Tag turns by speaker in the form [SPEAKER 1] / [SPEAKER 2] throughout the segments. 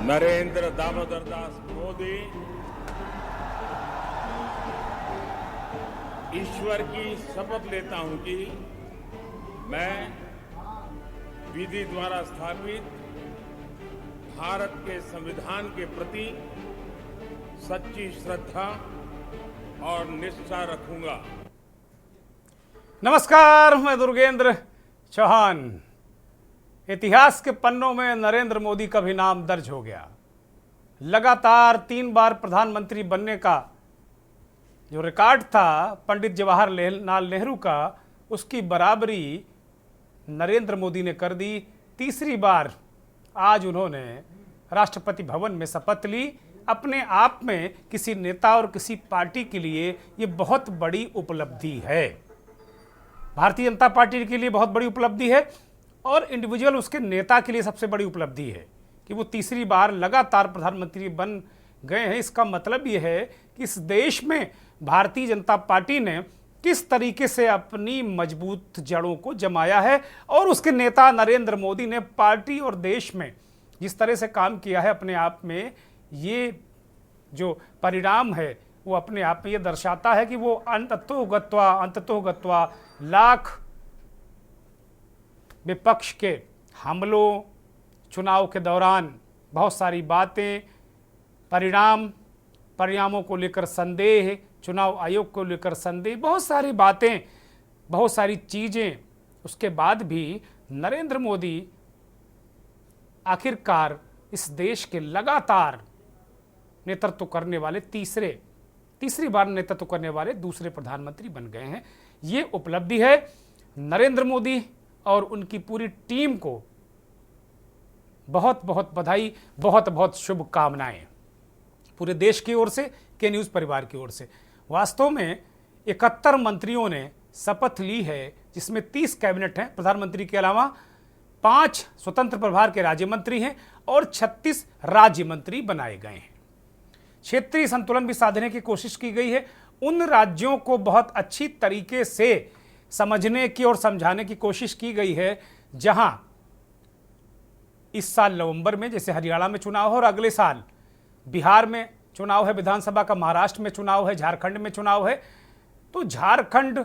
[SPEAKER 1] नरेंद्र दामोदर दास मोदी ईश्वर की शपथ लेता हूं कि मैं विधि द्वारा स्थापित भारत के संविधान के प्रति सच्ची श्रद्धा और निष्ठा रखूंगा।
[SPEAKER 2] नमस्कार, मैं दुर्गेंद्र चौहान। इतिहास के पन्नों में नरेंद्र मोदी का भी नाम दर्ज हो गया। लगातार 3 बार प्रधानमंत्री बनने का जो रिकॉर्ड था पंडित जवाहरलाल नेहरू का, उसकी बराबरी नरेंद्र मोदी ने कर दी। तीसरी बार आज उन्होंने राष्ट्रपति भवन में शपथ ली। अपने आप में किसी नेता और किसी पार्टी के लिए ये बहुत बड़ी उपलब्धि है। भारतीय जनता पार्टी के लिए बहुत बड़ी उपलब्धि है और इंडिविजुअल उसके नेता के लिए सबसे बड़ी उपलब्धि है कि वो तीसरी बार लगातार प्रधानमंत्री बन गए हैं। इसका मतलब ये है कि इस देश में भारतीय जनता पार्टी ने किस तरीके से अपनी मजबूत जड़ों को जमाया है और उसके नेता नरेंद्र मोदी ने पार्टी और देश में जिस तरह से काम किया है, अपने आप में ये जो परिणाम है वो अपने आप में ये दर्शाता है कि वो अंततोगत्वा लाख विपक्ष के हमलों, चुनाव के दौरान बहुत सारी बातें, परिणामों को लेकर संदेह, चुनाव आयोग को लेकर संदेह, बहुत सारी बातें, बहुत सारी चीज़ें, उसके बाद भी नरेंद्र मोदी आखिरकार इस देश के लगातार नेतृत्व करने वाले तीसरी बार नेतृत्व करने वाले दूसरे प्रधानमंत्री बन गए हैं। ये उपलब्धि है। नरेंद्र मोदी और उनकी पूरी टीम को बहुत बहुत बधाई, बहुत बहुत शुभकामनाएं पूरे देश की ओर से, के न्यूज़ परिवार की ओर से। वास्तव में 71 मंत्रियों ने शपथ ली है, जिसमें 30 कैबिनेट हैं, प्रधानमंत्री के अलावा 5 स्वतंत्र प्रभार के राज्य मंत्री हैं और 36 राज्य मंत्री बनाए गए हैं। क्षेत्रीय संतुलन भी साधने की कोशिश की गई है। उन राज्यों को बहुत अच्छी तरीके से समझने की और समझाने की कोशिश की गई है जहां इस साल नवंबर में जैसे हरियाणा में चुनाव हो और अगले साल बिहार में चुनाव है, विधानसभा का, महाराष्ट्र में चुनाव है, झारखंड में चुनाव है। तो झारखंड,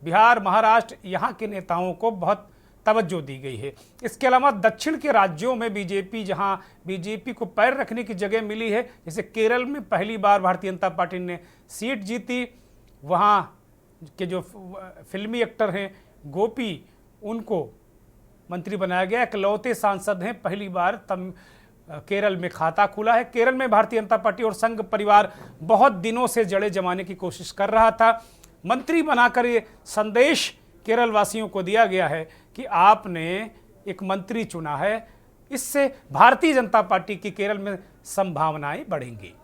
[SPEAKER 2] बिहार, महाराष्ट्र, यहाँ के नेताओं को बहुत तवज्जो दी गई है। इसके अलावा दक्षिण के राज्यों में बीजेपी, जहाँ बीजेपी को पैर रखने की जगह मिली है, जैसे केरल में पहली बार भारतीय जनता पार्टी ने सीट जीती, वहाँ के जो फिल्मी एक्टर हैं गोपी, उनको मंत्री बनाया गया। इकलौते सांसद हैं, पहली बार केरल में खाता खुला है। केरल में भारतीय जनता पार्टी और संघ परिवार बहुत दिनों से जड़े जमाने की कोशिश कर रहा था। मंत्री बनाकर ये संदेश केरल वासियों को दिया गया है कि आपने एक मंत्री चुना है, इससे भारतीय जनता पार्टी की केरल में संभावनाएं बढ़ेंगी।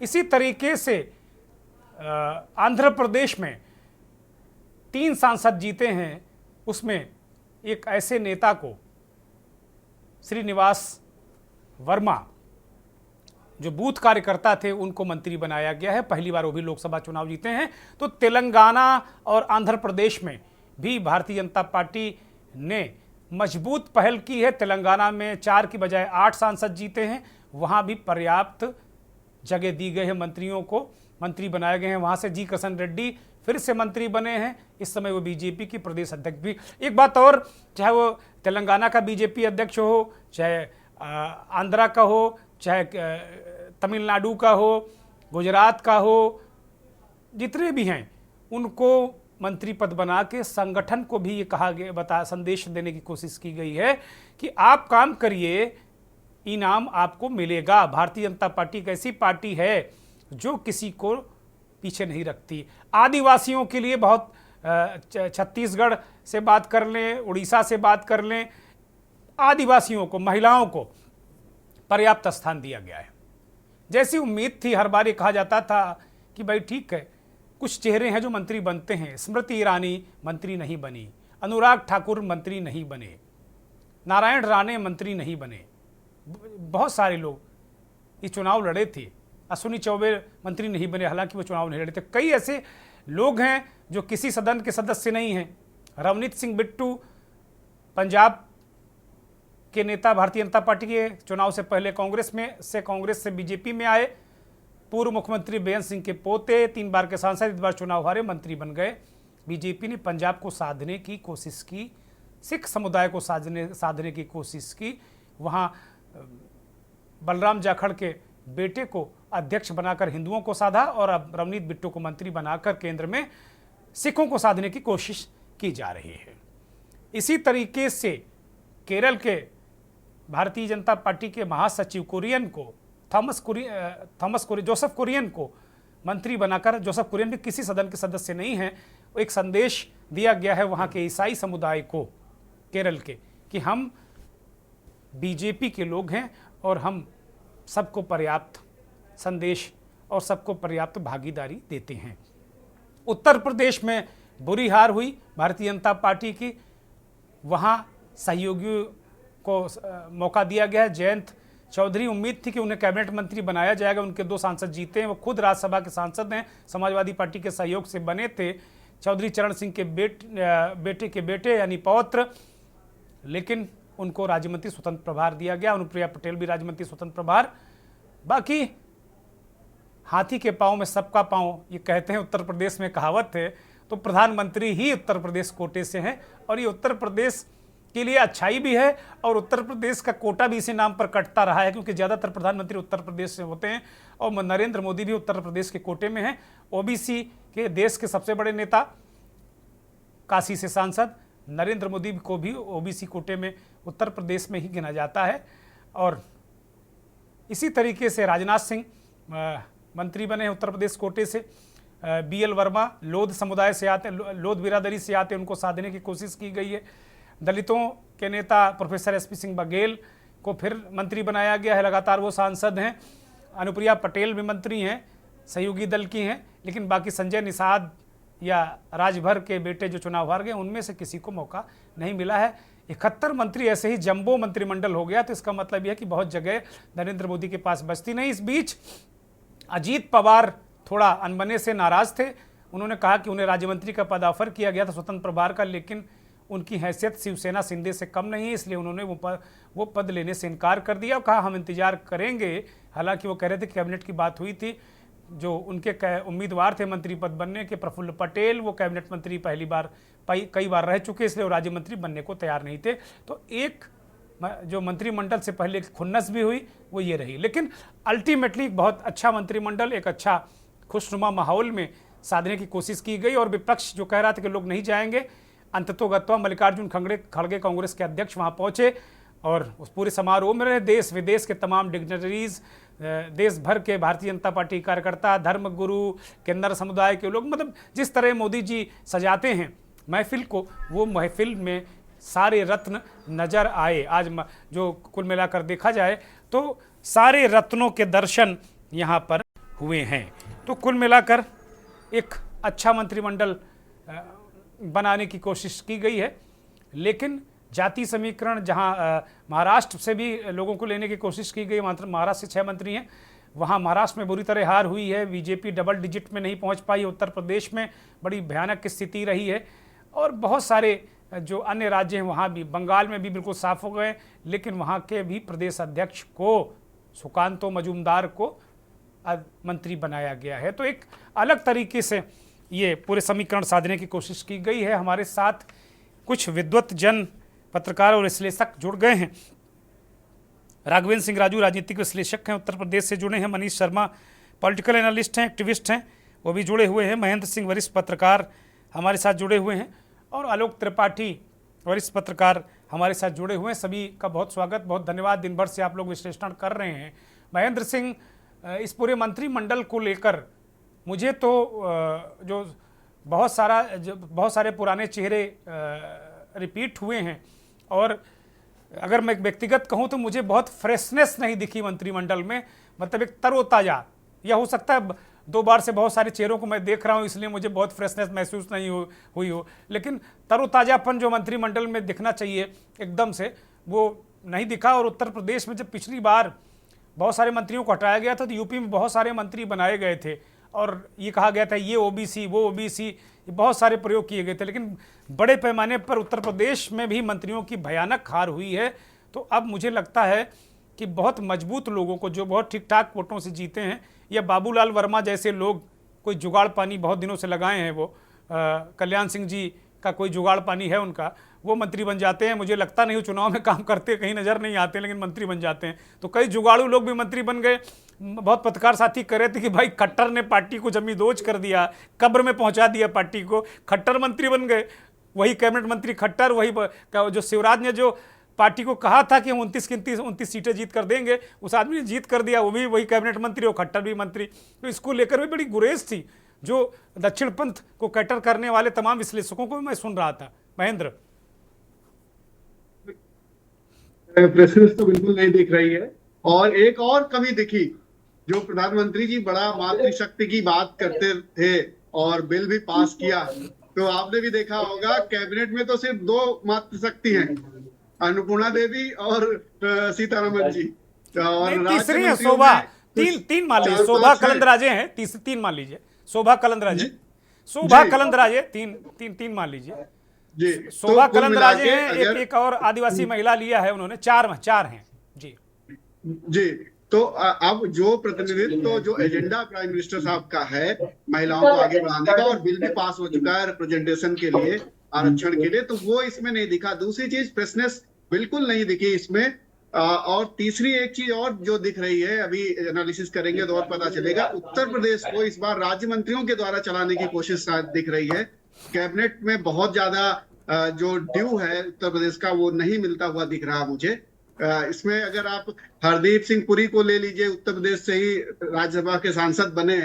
[SPEAKER 2] इसी तरीके से आंध्र प्रदेश में 3 सांसद जीते हैं, उसमें एक ऐसे नेता को, श्रीनिवास वर्मा, जो बूथ कार्यकर्ता थे, उनको मंत्री बनाया गया है। पहली बार वो भी लोकसभा चुनाव जीते हैं। तो तेलंगाना और आंध्र प्रदेश में भी भारतीय जनता पार्टी ने मजबूत पहल की है। तेलंगाना में 4 की बजाय 8 सांसद जीते हैं, वहाँ भी पर्याप्त जगह दी गई है मंत्रियों को, मंत्री बनाए गए हैं। वहाँ से जी किशन रेड्डी फिर से मंत्री बने हैं, इस समय वो बीजेपी की प्रदेश अध्यक्ष भी। एक बात और, चाहे वो तेलंगाना का बीजेपी अध्यक्ष हो, चाहे आंध्रा का हो, चाहे तमिलनाडु का हो, गुजरात का हो, जितने भी हैं उनको मंत्री पद बना के संगठन को भी ये कहा गया, संदेश देने की कोशिश की गई है कि आप काम करिए, इनाम आपको मिलेगा। भारतीय जनता पार्टी एक ऐसी पार्टी है जो किसी को पीछे नहीं रखती। आदिवासियों के लिए बहुत, छत्तीसगढ़ से बात कर लें, उड़ीसा से बात कर लें, आदिवासियों को, महिलाओं को पर्याप्त स्थान दिया गया है। जैसी उम्मीद थी, हर बार ये कहा जाता था कि भाई ठीक है, कुछ चेहरे हैं जो मंत्री बनते हैं। स्मृति ईरानी मंत्री नहीं बनी, अनुराग ठाकुर मंत्री नहीं बने, नारायण राणे मंत्री नहीं बने, बहुत सारे लोग ये चुनाव लड़े थे। अश्विनी चौबे मंत्री नहीं बने, हालांकि वो चुनाव नहीं लड़े थे। कई ऐसे लोग हैं जो किसी सदन के सदस्य नहीं हैं। रवनीत सिंह बिट्टू पंजाब के नेता भारतीय जनता पार्टी के चुनाव से पहले कांग्रेस से बीजेपी में आए। पूर्व मुख्यमंत्री बेअंत सिंह के पोते 3 बार के सांसद, इस बार चुनाव हारे, मंत्री बन गए। बीजेपी ने पंजाब को साधने की कोशिश की, सिख समुदाय को साधने की कोशिश की। वहाँ बलराम जाखड़ के बेटे को अध्यक्ष बनाकर हिंदुओं को साधा और अब रवनीत बिट्टू को मंत्री बनाकर केंद्र में सिखों को साधने की कोशिश की जा रही है। इसी तरीके से केरल के भारतीय जनता पार्टी के महासचिव जोसेफ कुरियन को मंत्री बनाकर, जोसेफ कुरियन भी किसी सदन के सदस्य नहीं हैं, एक संदेश दिया गया है वहाँ के ईसाई समुदाय को केरल के कि हम बीजेपी के लोग हैं और हम सबको पर्याप्त संदेश और सबको पर्याप्त भागीदारी देते हैं। उत्तर प्रदेश में बुरी हार हुई भारतीय जनता पार्टी की। वहाँ सहयोगियों को मौका दिया गया है। जयंत चौधरी, उम्मीद थी कि उन्हें कैबिनेट मंत्री बनाया जाएगा। उनके 2 सांसद जीते हैं, वो खुद राज्यसभा के सांसद हैं, समाजवादी पार्टी के सहयोग से बने थे। चौधरी चरण सिंह के बेटे के बेटे यानी पौत्र, लेकिन उनको राज्य मंत्री स्वतंत्र प्रभार दिया गया। अनुप्रिया पटेल भी राज्य मंत्री स्वतंत्र प्रभार। बाकी हाथी के पांव में सबका पांव, ये कहते हैं उत्तर प्रदेश में कहावत है, तो प्रधानमंत्री ही उत्तर प्रदेश कोटे से हैं और ये उत्तर प्रदेश के लिए अच्छाई भी है और उत्तर प्रदेश का कोटा भी इसी नाम पर कटता रहा है, क्योंकि ज़्यादातर प्रधानमंत्री उत्तर प्रदेश से होते हैं और नरेंद्र मोदी भी उत्तर प्रदेश के कोटे में हैं। ओबीसी के देश के सबसे बड़े नेता, काशी से सांसद नरेंद्र मोदी को भी ओबीसी कोटे में उत्तर प्रदेश में ही गिना जाता है। और इसी तरीके से राजनाथ सिंह मंत्री बने हैं उत्तर प्रदेश कोटे से। BL वर्मा लोध समुदाय से आते, लोध बिरादरी से आते, उनको साधने की कोशिश की गई है। दलितों के नेता प्रोफेसर SP सिंह बघेल को फिर मंत्री बनाया गया है, लगातार वो सांसद हैं। अनुप्रिया पटेल भी मंत्री हैं, सहयोगी दल की हैं, लेकिन बाकी संजय निषाद या राजभर के बेटे जो चुनाव हार गए, उनमें से किसी को मौका नहीं मिला है। 71 मंत्री ऐसे ही जंबो मंत्रिमंडल हो गया, तो इसका मतलब यह है कि बहुत जगह नरेंद्र मोदी के पास बचती नहीं। इस बीच अजीत पवार थोड़ा अनबने से नाराज थे। उन्होंने कहा कि उन्हें राज्य मंत्री का पद ऑफर किया गया था स्वतंत्र प्रभार का, लेकिन उनकी हैसियत शिवसेना शिंदे से कम नहीं है, इसलिए उन्होंने वो पद लेने से इनकार कर दिया और कहा हम इंतजार करेंगे। हालांकि वो कह रहे थे कि कैबिनेट की बात हुई थी, जो उनके उम्मीदवार थे मंत्री पद बनने के, प्रफुल्ल पटेल, वो कैबिनेट मंत्री कई बार रह चुके, इसलिए वो राज्य मंत्री बनने को तैयार नहीं थे। तो एक जो मंत्रिमंडल से पहले खुन्नस भी हुई वो ये रही, लेकिन अल्टीमेटली एक बहुत अच्छा मंत्रिमंडल, एक अच्छा खुशनुमा माहौल में साधने की कोशिश की गई। और विपक्ष जो कह रहा था कि लोग नहीं जाएंगे, अंततोगत्वा मल्लिकार्जुन खड़गे कांग्रेस के अध्यक्ष वहाँ पहुँचे और उस पूरे समारोह में रहे। देश विदेश के तमाम डिग्नेटरीज, देश भर के भारतीय जनता पार्टी कार्यकर्ता, धर्मगुरु, किन्नर समुदाय के लोग, मतलब जिस तरह मोदी जी सजाते हैं महफिल को, वो महफिल में सारे रत्न नजर आए। आज जो कुल मिलाकर देखा जाए तो सारे रत्नों के दर्शन यहाँ पर हुए हैं। तो कुल मिलाकर एक अच्छा मंत्रिमंडल बनाने की कोशिश की गई है, लेकिन जाति समीकरण जहाँ महाराष्ट्र से भी लोगों को लेने की कोशिश की गई, महाराष्ट्र से 6 मंत्री हैं, वहाँ महाराष्ट्र में बुरी तरह हार हुई है। बीजेपी डबल डिजिट में नहीं पहुँच पाई। उत्तर प्रदेश में बड़ी भयानक स्थिति रही है और बहुत सारे जो अन्य राज्य हैं वहाँ भी, बंगाल में भी बिल्कुल साफ हो गए, लेकिन वहाँ के भी प्रदेश अध्यक्ष को, सुकांतो मजूमदार को मंत्री बनाया गया है। तो एक अलग तरीके से ये पूरे समीकरण साधने की कोशिश की गई है। हमारे साथ कुछ विद्वत जन, पत्रकार और विश्लेषक जुड़ गए हैं। राघवेंद्र सिंह राजू राजनीतिक विश्लेषक हैं, उत्तर प्रदेश से जुड़े हैं। मनीष शर्मा पॉलिटिकल एनालिस्ट हैं, एक्टिविस्ट हैं, वो भी जुड़े हुए हैं। महेंद्र सिंह वरिष्ठ पत्रकार हमारे साथ जुड़े हुए हैं और आलोक त्रिपाठी वरिष्ठ पत्रकार हमारे साथ जुड़े हुए हैं। सभी का बहुत स्वागत, बहुत धन्यवाद। दिन भर से आप लोग विश्लेषण कर रहे हैं। महेंद्र सिंह, इस पूरे मंत्रिमंडल को लेकर मुझे तो जो बहुत सारे पुराने चेहरे रिपीट हुए हैं और अगर मैं व्यक्तिगत कहूं तो मुझे बहुत फ्रेशनेस नहीं दिखी मंत्रिमंडल में। मतलब एक तरोताज़ा, यह हो सकता है 2 बार से बहुत सारे चेहरों को मैं देख रहा हूं इसलिए मुझे बहुत फ्रेशनेस महसूस नहीं हुई हो, लेकिन तरोताज़ापन जो मंत्रिमंडल में दिखना चाहिए एकदम से, वो नहीं दिखा। और उत्तर प्रदेश में जब पिछली बार बहुत सारे मंत्रियों को हटाया गया था तो यूपी में बहुत सारे मंत्री बनाए गए थे और ये कहा गया था ये ओबीसी, वो ओबीसी, बहुत सारे प्रयोग किए गए थे, लेकिन बड़े पैमाने पर उत्तर प्रदेश में भी मंत्रियों की भयानक हार हुई है। तो अब मुझे लगता है कि बहुत मजबूत लोगों को, जो बहुत ठीक ठाक वोटों से जीते हैं, या बाबूलाल वर्मा जैसे लोग कोई जुगाड़ पानी बहुत दिनों से लगाए हैं, वो कल्याण सिंह जी का कोई जुगाड़ पानी है उनका, वो मंत्री बन जाते हैं। मुझे लगता नहीं वो चुनाव में काम करते, कहीं नजर नहीं आते, लेकिन मंत्री बन जाते हैं। तो कई जुगाड़ू लोग भी मंत्री बन गए। बहुत पत्रकार साथी कह रहे थे कि भाई खट्टर ने पार्टी को जमींदोज कर दिया, कब्र में पहुंचा दिया पार्टी को, खट्टर मंत्री बन गए। वही कैबिनेट मंत्री खट्टर, वही जो शिवराज ने जो पार्टी को कहा था कि हम 29 सीटें जीत कर देंगे, उस आदमी ने जीत कर दिया, वो भी वही कैबिनेट मंत्री और खट्टर भी मंत्री। तो इसको लेकर भी बड़ी गुरेज थी, जो दक्षिण पंथ को कैटर करने वाले तमाम विश्लेषकों को भी मैं सुन रहा था। महेंद्र,
[SPEAKER 3] प्रेसिडेंस तो बिल्कुल नहीं दिख रही है। और एक और कमी दिखी, जो प्रधानमंत्री जी बड़ा मातृशक्ति की बात करते थे और बिल भी पास किया, तो आपने भी देखा होगा कैबिनेट में तो सिर्फ 2 मातृशक्ति हैं, अन्नपूर्णा देवी और सीतारमन जी। और
[SPEAKER 2] तीसरी है शोभा, तीन मान लीजिए, शोभा कलंदराजे हैं, तीन मान लीजिए, शोभा कलंदराजे, तीन मान लीजिए
[SPEAKER 3] जी।
[SPEAKER 2] शोभा कलंदराजे हैं, एक और आदिवासी महिला लिया है उन्होंने, चार हैं जी।
[SPEAKER 3] जी, तो अब जो प्रतिनिधित्व, तो जो एजेंडा प्राइम मिनिस्टर साहब का है महिलाओं को आगे बढ़ाने का, और बिल भी पास हो चुका है रिप्रेजेंटेशन के लिए, आरक्षण के लिए, तो वो इसमें नहीं दिखा। दूसरी चीज, फ्रेशनेस बिल्कुल नहीं दिखी इसमें। और तीसरी एक चीज और जो दिख रही है, अभी एनालिसिस करेंगे तो और पता चलेगा, उत्तर प्रदेश को इस बार राज्य मंत्रियों के द्वारा चलाने की कोशिश शायद दिख रही है। कैबिनेट में बहुत ज्यादा जो ड्यू है उत्तर प्रदेश का, वो नहीं मिलता हुआ दिख रहा मुझे। इसमें अगर आप हरदीप सिंह पुरी को ले लीजिए, उत्तर प्रदेश से ही राज्यसभा के सांसद बने,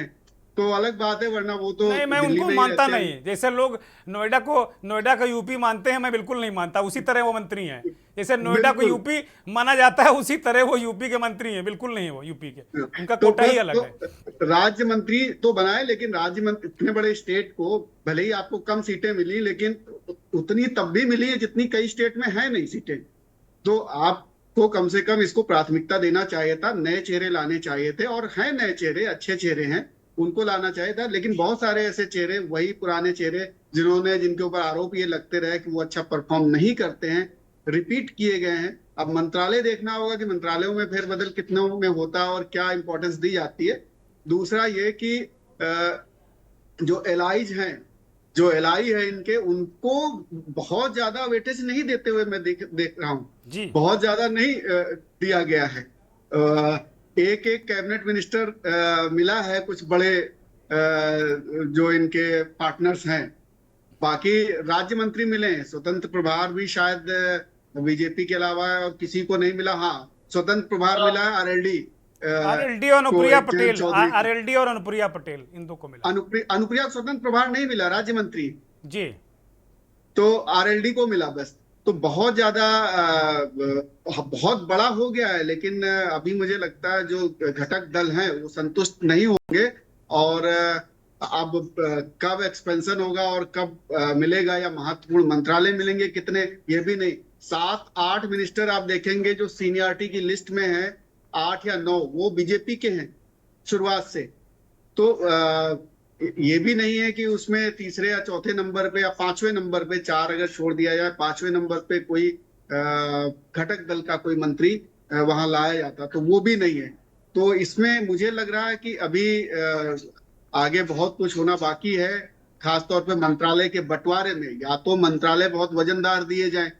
[SPEAKER 3] तो अलग बात है, वरना वो तो
[SPEAKER 2] नहीं, मैं उनको मानता नहीं। जैसे लोग नोएडा का यूपी मानते हैं, मैं बिल्कुल नहीं मानता, उसी तरह वो मंत्री हैं। जैसे नोएडा को यूपी माना जाता है, उसी तरह वो यूपी के मंत्री हैं, बिल्कुल नहीं वो यूपी के, उनका कोटा ही अलग है।
[SPEAKER 3] राज्य मंत्री तो बनाए, लेकिन राज्य मंत्री, इतने बड़े स्टेट को भले ही आपको कम सीटें मिली, लेकिन उतनी तब भी मिली है जितनी कई स्टेट में है नहीं सीटें। तो आपको कम से कम इसको प्राथमिकता देना चाहिए था, नए चेहरे लाने चाहिए थे, और हैं नए चेहरे, अच्छे चेहरे हैं, उनको लाना चाहिए था। लेकिन बहुत सारे ऐसे चेहरे, वही पुराने चेहरे जिनके ऊपर आरोप ये लगते रहे कि वो अच्छा परफॉर्म नहीं करते हैं, रिपीट किए गए हैं। अब मंत्रालय देखना होगा कि मंत्रालयों में फेरबदल कितनों में होता है और क्या इंपॉर्टेंस दी जाती है। दूसरा ये कि जो एलआईज हैं, जो एलआई है इनके, उनको बहुत ज्यादा वेटेज नहीं देते हुए मैं देख रहा हूँ, बहुत ज्यादा नहीं दिया गया है। एक कैबिनेट मिनिस्टर मिला है कुछ बड़े जो इनके पार्टनर्स हैं, बाकी राज्य मंत्री मिले हैं। स्वतंत्र प्रभार भी शायद बीजेपी के अलावा और किसी को नहीं मिला। हाँ, स्वतंत्र प्रभार मिला है
[SPEAKER 2] आरएलडी और अनुप्रिया पटेल, इन दो को मिला।
[SPEAKER 3] अनुप्रिया स्वतंत्र प्रभार नहीं मिला, राज्य मंत्री
[SPEAKER 2] जी,
[SPEAKER 3] तो आरएलडी को मिला बस। तो बहुत ज्यादा बहुत बड़ा हो गया है, लेकिन अभी मुझे लगता है जो घटक दल हैं वो संतुष्ट नहीं होंगे। और अब कब एक्सपेंशन होगा और कब मिलेगा, या महत्वपूर्ण मंत्रालय मिलेंगे कितने, ये भी नहीं। 7-8 मिनिस्टर आप देखेंगे जो सीनियरिटी की लिस्ट में है, 8 या 9 वो बीजेपी के हैं शुरुआत से। तो ये भी नहीं है कि उसमें तीसरे या चौथे नंबर पे या 5वें नंबर पे, 4 अगर छोड़ दिया जाए, 5वें नंबर पे कोई घटक दल का कोई मंत्री वहां लाया जाता, तो वो भी नहीं है। तो इसमें मुझे लग रहा है कि अभी आगे बहुत कुछ होना बाकी है, खासतौर पे मंत्रालय के बंटवारे में। या तो मंत्रालय बहुत वजनदार दिए जाए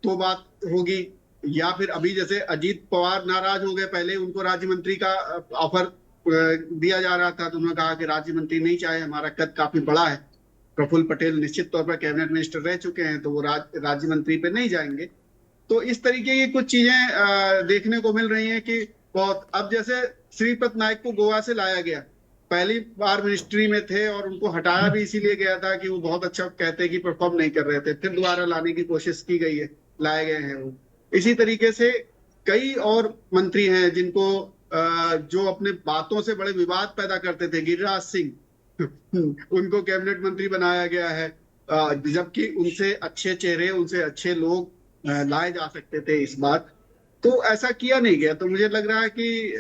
[SPEAKER 3] तो बात होगी, या फिर अभी जैसे अजीत पवार नाराज हो गए, पहले उनको राज्य मंत्री का ऑफर दिया जा रहा था, तो उन्होंने कहा कि राज्य मंत्री नहीं चाहे, हमारा कद काफी बड़ा है। प्रफुल्ल पटेल निश्चित तौर पर कैबिनेट मिनिस्टर रह चुके हैं, तो वो राज्य मंत्री पे नहीं जाएंगे। तो इस तरीके की कुछ चीजें देखने को मिल रही हैं कि बहुत। अब जैसे श्रीपद नायक को गोवा से लाया गया, पहली बार मिनिस्ट्री में थे और उनको हटाया भी इसीलिए गया था कि वो बहुत अच्छा कहते कि परफॉर्म नहीं कर रहे थे, फिर दोबारा लाने की कोशिश की गई है, लाए गए हैं वो। इसी तरीके से कई और मंत्री हैं जिनको जो अपने बातों से बड़े विवाद पैदा करते थे, गिरिराज सिंह उनको कैबिनेट मंत्री बनाया गया है, जबकि उनसे अच्छे चेहरे, उनसे अच्छे लोग लाए जा सकते थे इस बार। तो ऐसा किया नहीं गया। तो मुझे लग रहा है कि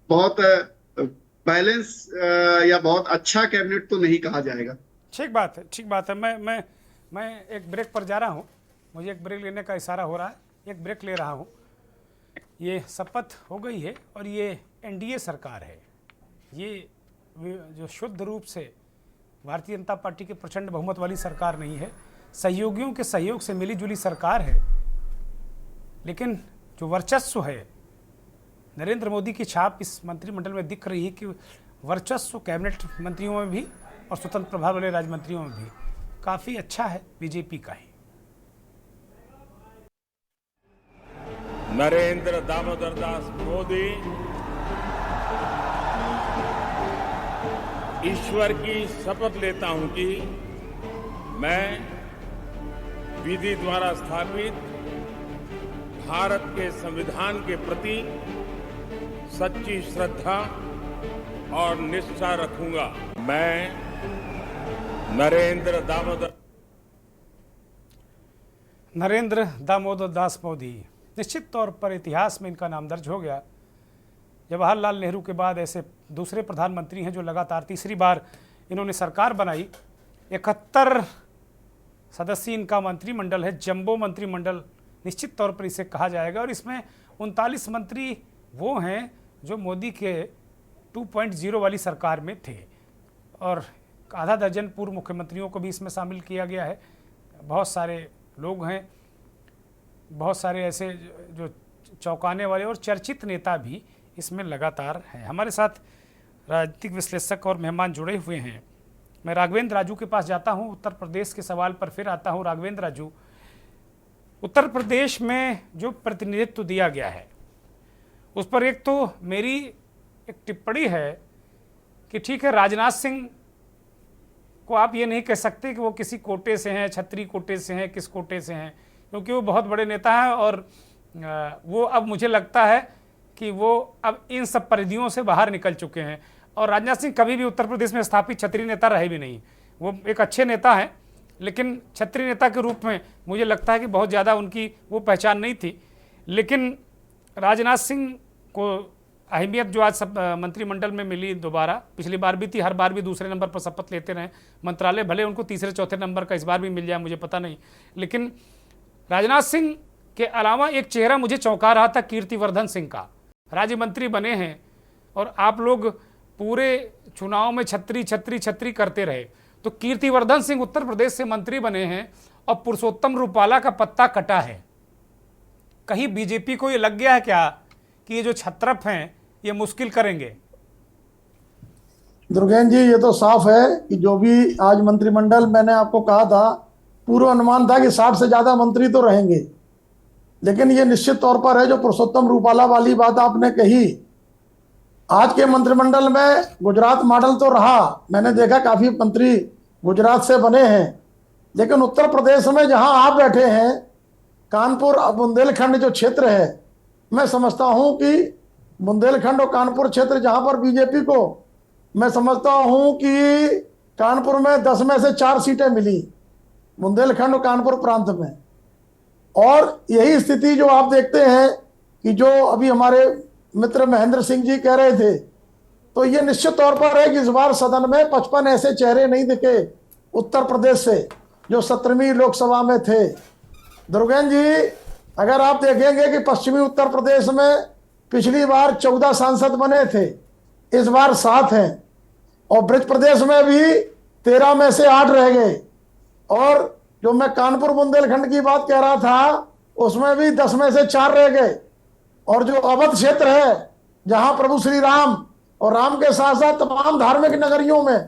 [SPEAKER 3] बहुत बैलेंस या बहुत अच्छा कैबिनेट तो नहीं कहा जाएगा।
[SPEAKER 2] ठीक बात है, ठीक बात है। मैं एक ब्रेक पर जा रहा हूँ, मुझे एक ब्रेक लेने का इशारा हो रहा है। एक ब्रेक ले रहा हूँ। ये शपथ हो गई है और ये एनडीए सरकार है। ये जो शुद्ध रूप से भारतीय जनता पार्टी के प्रचंड बहुमत वाली सरकार नहीं है, सहयोगियों के सहयोग से मिली जुली सरकार है। लेकिन जो वर्चस्व है, नरेंद्र मोदी की छाप इस मंत्रिमंडल में दिख रही है कि वर्चस्व कैबिनेट मंत्रियों में भी और स्वतंत्र प्रभार वाले राज्य मंत्रियों में भी काफ़ी अच्छा है, बीजेपी का ही।
[SPEAKER 1] नरेंद्र दामोदर दास मोदी ईश्वर की शपथ लेता हूं कि मैं विधि द्वारा स्थापित भारत के संविधान के प्रति सच्ची श्रद्धा और निष्ठा रखूंगा। मैं
[SPEAKER 2] नरेंद्र दामोदर दास मोदी, निश्चित तौर पर इतिहास में इनका नाम दर्ज हो गया। जवाहरलाल नेहरू के बाद ऐसे दूसरे प्रधानमंत्री हैं जो लगातार तीसरी बार इन्होंने सरकार बनाई। 71 सदस्यीय इनका मंत्रिमंडल है, जंबो मंत्रिमंडल निश्चित तौर पर इसे कहा जाएगा। और इसमें 39 मंत्री वो हैं जो मोदी के 2.0 वाली सरकार में थे और आधा दर्जन पूर्व मुख्यमंत्रियों को भी इसमें शामिल किया गया है। बहुत सारे लोग हैं, बहुत सारे ऐसे जो चौंकाने वाले और चर्चित नेता भी इसमें लगातार हैं। हमारे साथ राजनीतिक विश्लेषक और मेहमान जुड़े हुए हैं। मैं राघवेंद्र राजू के पास जाता हूं, उत्तर प्रदेश के सवाल पर फिर आता हूं। राघवेंद्र राजू, उत्तर प्रदेश में जो प्रतिनिधित्व दिया गया है उस पर एक तो मेरी एक टिप्पणी है कि ठीक है, राजनाथ सिंह को आप ये नहीं कह सकते कि वो किसी कोटे से हैं, छत्री कोटे से हैं, किस कोटे से हैं, क्योंकि वो बहुत बड़े नेता हैं और वो अब मुझे लगता है कि वो अब इन सब परिधियों से बाहर निकल चुके हैं। और राजनाथ सिंह कभी भी उत्तर प्रदेश में स्थापित छत्री नेता रहे भी नहीं। वो एक अच्छे नेता हैं, लेकिन छत्री नेता के रूप में मुझे लगता है कि बहुत ज़्यादा उनकी वो पहचान नहीं थी। लेकिन राजनाथ सिंह को अहमियत जो आज सब मंत्रिमंडल में मिली दोबारा, पिछली बार भी थी, हर बार भी दूसरे नंबर पर शपथ लेते रहे मंत्रालय, भले उनको तीसरे चौथे नंबर का इस बार भी मिल जाए मुझे पता नहीं। लेकिन राजनाथ सिंह के अलावा एक चेहरा मुझे चौंका रहा था, कीर्तिवर्धन सिंह का। राज्य मंत्री बने हैं और आप लोग पूरे चुनाव में छत्री छत्री छत्री करते रहे, तो कीर्तिवर्धन सिंह उत्तर प्रदेश से मंत्री बने हैं और पुरुषोत्तम रूपाला का पत्ता कटा है। कहीं बीजेपी को ये लग गया है क्या कि ये जो छत्रप हैं ये मुश्किल करेंगे?
[SPEAKER 4] दुर्गेन जी, ये तो साफ है कि जो भी आज मंत्रिमंडल, मैंने आपको कहा था, पूर्व अनुमान था कि 60 से ज्यादा मंत्री तो रहेंगे, लेकिन ये निश्चित तौर पर है जो पुरुषोत्तम रूपाला वाली बात आपने कही। आज के मंत्रिमंडल में गुजरात मॉडल तो रहा, मैंने देखा काफी मंत्री गुजरात से बने हैं, लेकिन उत्तर प्रदेश में जहां आप बैठे हैं, कानपुर बुंदेलखंड जो क्षेत्र है, मैं समझता हूं कि बुंदेलखंड और कानपुर क्षेत्र जहां पर बीजेपी को, मैं समझता हूं कि कानपुर में 10 में से 4 सीटें मिली, बुंदेलखंड और कानपुर प्रांत में। और यही स्थिति जो आप देखते हैं कि जो अभी हमारे मित्र महेंद्र सिंह जी कह रहे थे, तो ये निश्चित तौर पर है कि इस बार सदन में 55 ऐसे चेहरे नहीं दिखे उत्तर प्रदेश से जो 17वीं लोकसभा में थे। दुर्गेन जी, अगर आप देखेंगे कि पश्चिमी उत्तर प्रदेश में पिछली बार 14 सांसद बने थे, इस बार 7 हैं, और ब्रज प्रदेश में भी 13 में से 8 रह गए। और जो मैं कानपुर बुंदेलखंड की बात कह रहा था, उसमें भी 10 में से 4 रह गए। और जो अवध क्षेत्र है, जहां प्रभु श्री राम और राम के साथ साथ तमाम धार्मिक नगरियों में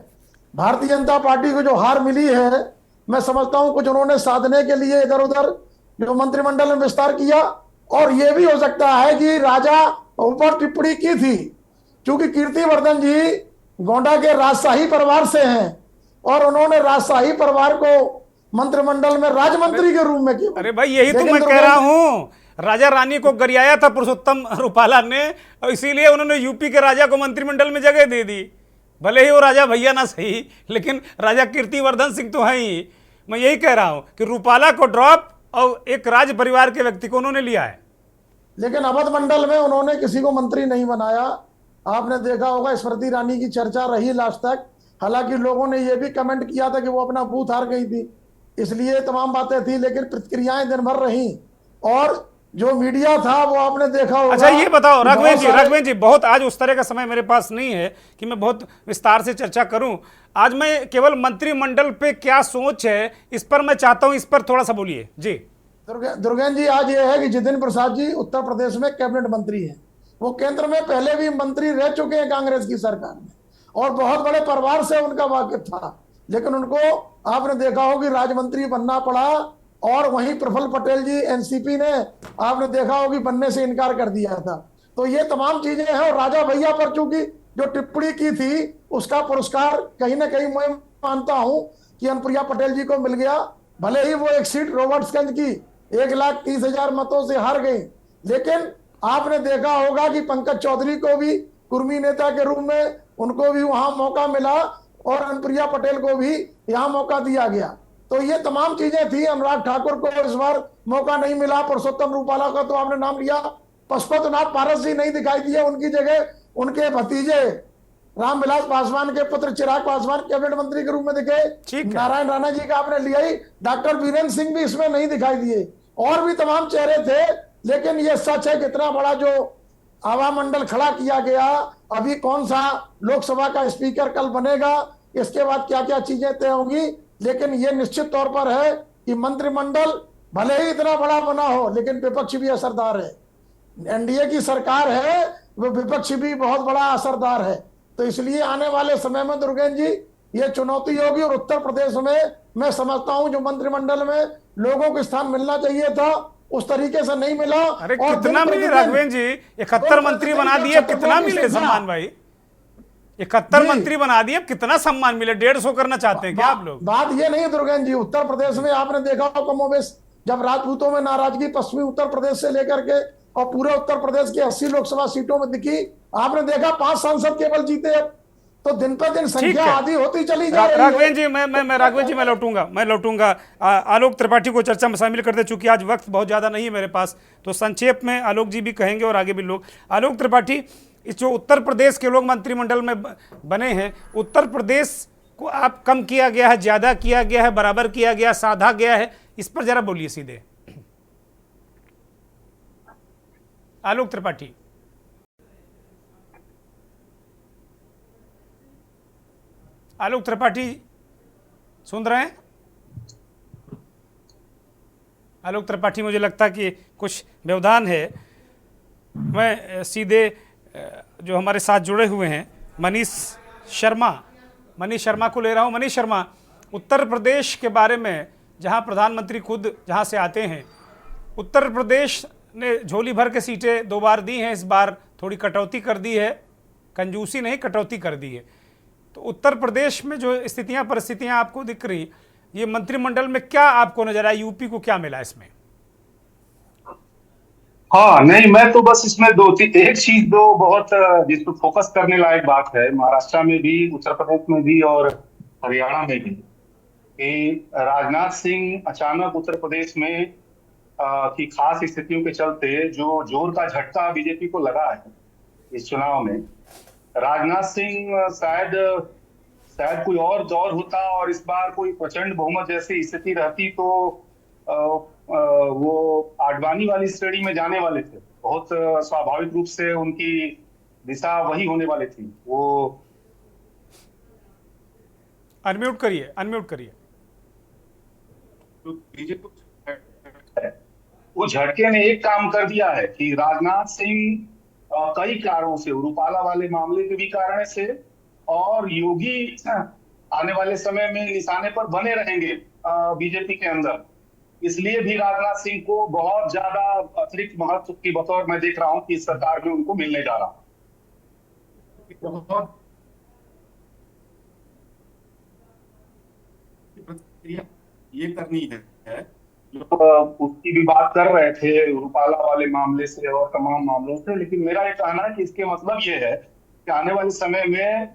[SPEAKER 4] भारतीय जनता पार्टी को जो हार मिली है, मैं समझता हूं कुछ उन्होंने साधने के लिए इधर उधर जो मंत्रिमंडल में विस्तार किया। और यह भी हो सकता है कि राजा ऊपर टिप्पणी की थी, क्योंकि कीर्तिवर्धन जी गोंडा के राजशाही परिवार से हैं और उन्होंने राजशाही परिवार को मंत्रिमंडल में राज्य मंत्री के रूप में किया।
[SPEAKER 2] अरे भाई, यही तो मैं कह रहा हूं, राजा रानी को गरियाया था पुरुषोत्तम रूपाला ने, और इसीलिए उन्होंने यूपी के राजा को मंत्रिमंडल में जगह दे दी। भले ही वो राजा भैया ना सही, लेकिन राजा कीर्तिवर्धन सिंह तो है ही। मैं यही कह रहा हूं कि रूपाला को ड्रॉप और एक राज परिवार के व्यक्ति को उन्होंने लिया है।
[SPEAKER 4] लेकिन अवध मंडल में उन्होंने किसी को मंत्री नहीं बनाया। आपने देखा होगा स्मृति ईरानी की चर्चा रही लास्ट तक, हालांकि लोगों ने यह भी कमेंट किया था कि वो अपना बूथ हार गई थी, इसलिए तमाम बातें थी, लेकिन प्रतिक्रियाएं दिन भर रही। और जो मीडिया था वो आपने देखा होगा।
[SPEAKER 2] अच्छा ये बताओ
[SPEAKER 4] कि
[SPEAKER 2] राघवेंद्र जी, बहुत आज उस तरह का समय मेरे पास नहीं है कि मैं बहुत विस्तार से चर्चा करूं। आज मैं केवल मंत्रिमंडल पे क्या सोच है इस पर मैं चाहता हूं, इस पर थोड़ा सा बोलिए जी।
[SPEAKER 4] दुर्गेन जी, आज ये है कि जितिन प्रसाद जी उत्तर प्रदेश में कैबिनेट मंत्री हैं। वो केंद्र में पहले भी मंत्री रह चुके हैं कांग्रेस की सरकार में, और बहुत बड़े परिवार से उनका वाकिफ था, लेकिन उनको आपने देखा हो कि राज्य बनना पड़ा। और वहीं प्रफुल्ल पटेल जी एनसीपी ने आपने देखा हो कि बनने से इनकार कर दिया था। तो ये तमाम चीजें हैं। और राजा भैया पर चूंकि जो टिप्पणी की थी उसका पुरस्कार कहीं ना कहीं मैं मानता हूं कि अनुप्रिया पटेल जी को मिल गया। भले ही वो एक सीट रॉबर्ट्सगंज की 1,30,000 मतों से हार गई, लेकिन आपने देखा होगा कि पंकज चौधरी को भी कुर्मी नेता के रूप में उनको भी वहां मौका मिला, और अनुप्रिया पटेल को भी यहां मौका दिया गया। तो ये तमाम चीजें थी। अनुराग ठाकुर को इस बार मौका नहीं मिला, पुरुषोत्तम रूपाला का तो आपने नाम लिया, पशुपतिनाथ पारस जी नहीं दिखाई दिए, उनकी जगह उनके भतीजे रामविलास पासवान के पुत्र चिराग पासवान कैबिनेट मंत्री के रूप में दिखे। नारायण राणा जी का आपने लिया ही, डॉक्टर वीरेंद्र सिंह भी इसमें नहीं दिखाई दिए, और भी तमाम चेहरे थे। लेकिन ये सच है कितना बड़ा जो आवा मंडल खड़ा किया गया, अभी कौन सा लोकसभा का स्पीकर कल बनेगा, इसके बाद क्या क्या चीजें तय होंगी, लेकिन ये निश्चित तौर पर है कि मंत्रिमंडल भले ही इतना बड़ा बना हो, लेकिन विपक्ष भी असरदार है। एनडीए की सरकार है, वो विपक्ष भी बहुत बड़ा असरदार है। तो इसलिए आने वाले समय में दुर्गेन जी ये चुनौती होगी। और उत्तर प्रदेश में मैं समझता हूं जो मंत्रिमंडल में लोगों को स्थान मिलना चाहिए था उस तरीके से नहीं मिला।
[SPEAKER 2] अरे कितना मिले राघवेंद्र जी, 71 मंत्री बना दिए, कितना मिले सम्मान भाई? 71 मंत्री बना दिए, कितना सम्मान मिले? 150 करना चाहते हैं क्या आप लोग?
[SPEAKER 4] बात ये नहीं है दुर्गेन जी, उत्तर प्रदेश में आपने देखा हो कमोबेश जब राजपूतों में नाराजगी पश्चिमी उत्तर प्रदेश से लेकर के और पूरे उत्तर प्रदेश की 80 लोकसभा सीटों में दिखी। आपने देखा 5 सांसद केवल जीते। अब तो दिन पर दिन संख्या आधी होती चली जा रही है।
[SPEAKER 2] राघवेंद्र जी मैं लौटूंगा। आलोक त्रिपाठी को चर्चा में शामिल करते, चूंकि आज वक्त बहुत ज्यादा नहीं है मेरे पास, तो संक्षेप में आलोक जी भी कहेंगे और आगे भी लोग। आलोक त्रिपाठी, इस जो उत्तर प्रदेश के लोग मंत्रिमंडल में बने हैं, उत्तर प्रदेश को आप कम किया गया है, ज्यादा किया गया है, बराबर किया गया, साधा गया है, इस पर जरा बोलिए सीधे आलोक त्रिपाठी। आलोक त्रिपाठी सुन रहे हैं? आलोक त्रिपाठी, मुझे लगता कि कुछ व्यवधान है। मैं सीधे जो हमारे साथ जुड़े हुए हैं मनीष शर्मा को ले रहा हूं। मनीष शर्मा, उत्तर प्रदेश के बारे में, जहां प्रधानमंत्री खुद जहां से आते हैं, उत्तर प्रदेश ने झोली भर के सीटें 2 बार दी हैं, इस बार थोड़ी कटौती कर दी है, कंजूसी नहीं कटौती कर दी है। तो उत्तर प्रदेश में जो परिस्थितियां आपको दिख रही, ये मंत्रिमंडल में क्या आपको नजर आया? यूपी को क्या मिला इसमें?
[SPEAKER 5] हाँ, नहीं, मैं तो बस इसमें एक चीज बहुत जिस पर फोकस करने लायक बात है, महाराष्ट्र में भी, उत्तर प्रदेश में भी और हरियाणा में भी, कि राजनाथ सिंह अचानक उत्तर प्रदेश में की खास स्थितियों के चलते जो जोर का झटका बीजेपी को लगा है इस चुनाव में। राजनाथ सिंह शायद कोई और दौर होता और इस बार कोई प्रचंड बहुमत जैसी स्थिति रहती तो वो आडवाणी वाली श्रेणी में जाने वाले थे। बहुत स्वाभाविक रूप से उनकी दिशा वही होने वाली थी। वो
[SPEAKER 2] अनम्यूट करिए।
[SPEAKER 5] वो झटके ने एक काम कर दिया है कि राजनाथ सिंह कई कारणों से, रूपाला वाले मामले के भी कारण से, और योगी आने वाले समय में निशाने पर बने रहेंगे बीजेपी के अंदर, इसलिए भी राजनाथ सिंह को बहुत ज्यादा अतिरिक्त महत्व की बतौर मैं देख रहा हूं कि इस सरकार में उनको मिलने जा रहा। ये करनी है जो उसकी भी बात कर रहे थे रूपाला वाले मामले से और तमाम मामलों से। लेकिन मेरा ये कहना है कि इसके मतलब ये है कि आने वाले समय में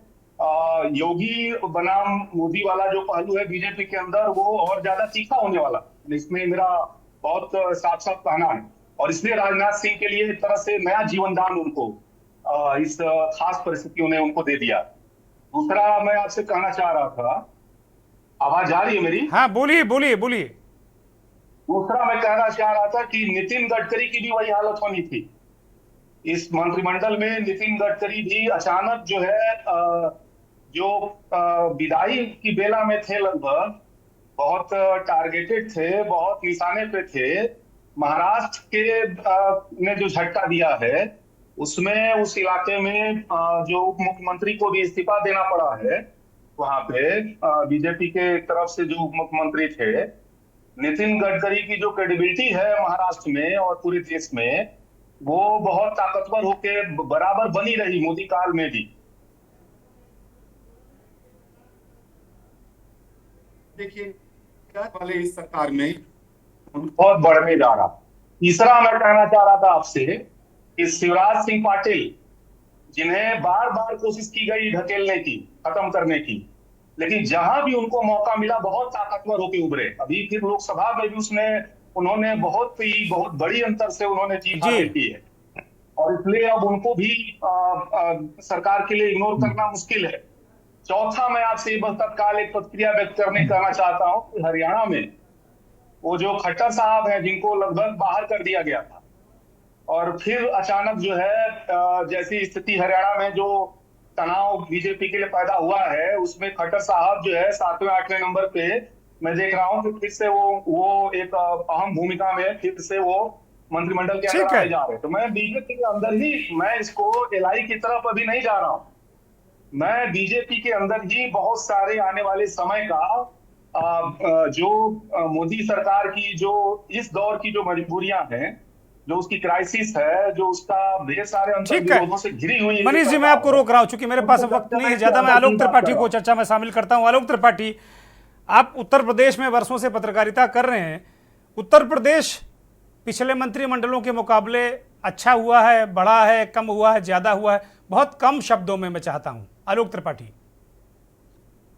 [SPEAKER 5] योगी बनाम मोदी वाला जो पहलू है बीजेपी के अंदर, वो और ज्यादा तीखा होने वाला, इसमें मेरा बहुत साफ कहना है। और इसलिए राजनाथ सिंह के लिए एक तरह से नया जीवन दान उनको इस खास परिस्थितियों ने उनको दे दिया। दूसरा मैं आपसे कहना चाह रहा था, आवाज आ रही है मेरी?
[SPEAKER 2] हाँ, बोलिए।
[SPEAKER 5] दूसरा मैं कहना चाह रहा था कि नितिन गडकरी की भी वही हालत होनी थी। इस मंत्रिमंडल में नितिन गडकरी भी अचानक जो है जो विदाई की बेला में थे, लगभग बहुत टारगेटेड थे, बहुत निशाने पे थे। महाराष्ट्र के ने जो झटका दिया है उसमें उस इलाके में जो उप मुख्यमंत्री को भी इस्तीफा देना पड़ा है। वहां पे बीजेपी के तरफ से जो उप मुख्यमंत्री थे, नितिन गडकरी की जो क्रेडिबिलिटी है महाराष्ट्र में और पूरे देश में, वो बहुत ताकतवर होके बराबर बनी रही मोदी काल में भी।
[SPEAKER 6] देखिए वाले इस सरकार में
[SPEAKER 5] बहुत बढ़ने जा रहा। तीसरा मैं कहना चाह रहा था आपसे कि शिवराज सिंह पाटिल, जिन्हें बार बार कोशिश की गई ढकेलने की, खत्म करने की, लेकिन जहां भी उनको मौका मिला बहुत ताकतवर होकर उभरे। अभी फिर लोकसभा में भी उन्होंने बहुत बड़ी अंतर से उन्होंने जीत हासिल की है, और इसलिए अब उनको भी सरकार के लिए इग्नोर करना मुश्किल है। चौथा, मैं आपसे बस तत्काल एक प्रतिक्रिया व्यक्त करना चाहता हूं कि हरियाणा में वो जो खट्टर साहब हैं, जिनको लगभग बाहर कर दिया गया था, और फिर अचानक जो है जैसी स्थिति हरियाणा में जो तनाव बीजेपी के लिए पैदा हुआ है, उसमें खट्टर साहब जो है 7वें-8वें नंबर पे मैं देख रहा हूं कि फिर से वो एक अहम भूमिका में फिर से वो मंत्रिमंडल के अंदर आए जा रहे। तो मैं बीजेपी के अंदर ही, मैं इसको एलआई की तरफ अभी नहीं जा रहा हूं, मैं बीजेपी के अंदर ही बहुत सारे आने वाले समय का जो मोदी सरकार की जो इस दौर की जो मजबूरियां हैं, जो उसकी क्राइसिस है, जो उसका ढेर सारे अंतर्विरोधों से घिरी हुई है।
[SPEAKER 2] मनीष जी, मैं आपको रोक रहा हूं चूंकि मेरे पास वक्त नहीं है ज्यादा। मैं आलोक त्रिपाठी को चर्चा में शामिल करता हूं। आलोक त्रिपाठी, आप उत्तर प्रदेश में वर्षों से पत्रकारिता कर रहे हैं। उत्तर प्रदेश पिछले मंत्रिमंडलों के मुकाबले अच्छा हुआ है, बड़ा है, कम हुआ है, ज्यादा हुआ है? बहुत कम शब्दों में मैं चाहता हूं, आलोक त्रिपाठी।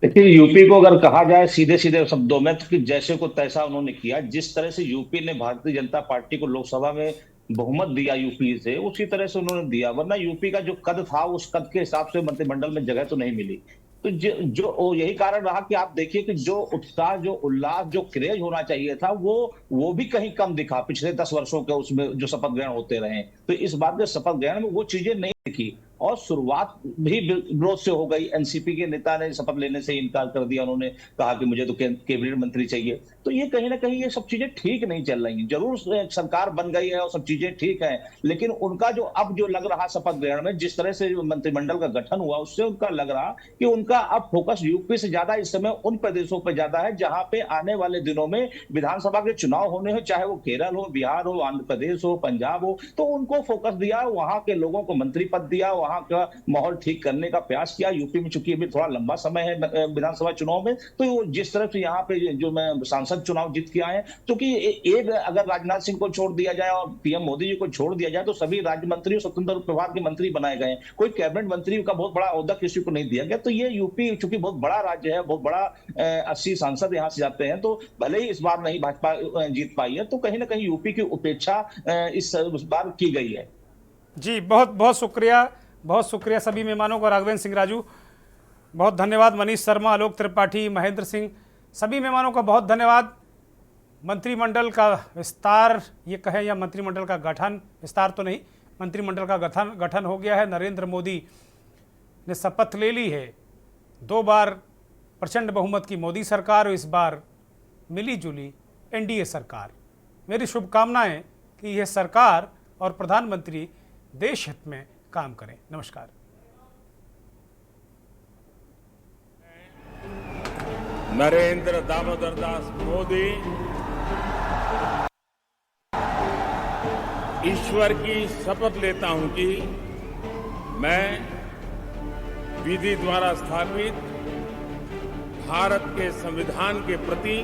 [SPEAKER 7] देखिए, यूपी को अगर कहा जाए सीधे सीधे शब्दों में, तो जैसे को तैसा उन्होंने किया। जिस तरह से यूपी ने भारतीय जनता पार्टी को लोकसभा में बहुमत दिया यूपी से, उसी तरह से उन्होंने दिया। वरना यूपी का जो कद था, उस कद के हिसाब से मंत्रिमंडल में जगह तो नहीं मिली। तो जो यही कारण रहा कि आप देखिए कि जो उत्साह, जो उल्लास, जो क्रेज होना चाहिए था, वो भी कहीं कम दिखा पिछले 10 वर्षों के उसमें जो शपथ ग्रहण होते रहे। तो इस बात के शपथ ग्रहण में वो चीजें नहीं दिखी, और शुरुआत भी विरोध से हो गई। एनसीपी के नेता ने शपथ लेने से इनकार कर दिया, उन्होंने कहा कि मुझे तो कैबिनेट मंत्री चाहिए। तो ये कहीं ना कहीं ये सब चीजें ठीक नहीं चल रही हैं। जरूर सरकार बन गई है और सब चीजें ठीक है, लेकिन उनका जो अब जो लग रहा शपथ ग्रहण में जिस तरह से मंत्रिमंडल का गठन हुआ, उससे उनका लग रहा कि उनका अब फोकस यूपी से ज्यादा इस समय उन प्रदेशों पर ज्यादा है जहां पे आने वाले दिनों में विधानसभा के चुनाव होने हो, चाहे वो केरल हो, बिहार हो, आंध्र प्रदेश हो, पंजाब हो। तो उनको फोकस दिया, वहां के लोगों को मंत्री पद दिया, वहां का माहौल ठीक करने का प्रयास किया। यूपी में चूंकि अभी थोड़ा लंबा समय है विधानसभा चुनाव में, तो जिस तरह से यहाँ पे जो मैं सांसद चुनाव जीत के आए, क्योंकि एक अगर राजनाथ सिंह को छोड़ दिया जाए और पीएम मोदी जी को छोड़ दिया जाए, तो सभी राज्य मंत्री स्वतंत्र प्रभार के मंत्री बनाए गए। कोई कैबिनेट मंत्री का बहुत बड़ा ओहदा किसी को नहीं दिया गया। तो ये यूपी चूंकि बहुत बड़ा राज्य है, बहुत बड़ा 80 सांसद यहाँ से जाते हैं, तो भले ही इस बार नहीं भाजपा जीत पाई है, तो कहीं ना कहीं यूपी की उपेक्षा इस बार की गई है।
[SPEAKER 2] जी, बहुत बहुत शुक्रिया, बहुत शुक्रिया सभी मेहमानों को। राघवेंद्र सिंह राजू बहुत धन्यवाद, मनीष शर्मा, आलोक त्रिपाठी, महेंद्र सिंह, सभी मेहमानों का बहुत धन्यवाद। मंत्रिमंडल का विस्तार ये कहें या मंत्रिमंडल का गठन, विस्तार तो नहीं, मंत्रिमंडल का गठन हो गया है। नरेंद्र मोदी ने शपथ ले ली है। 2 बार प्रचंड बहुमत की मोदी सरकार, और इस बार मिली जुली एनडीए सरकार। मेरी शुभकामनाएं कि यह सरकार और प्रधानमंत्री देश हित में काम करें। नमस्कार।
[SPEAKER 1] नरेंद्र दामोदर दास मोदी ईश्वर की शपथ लेता हूं कि मैं विधि द्वारा स्थापित भारत के संविधान के प्रति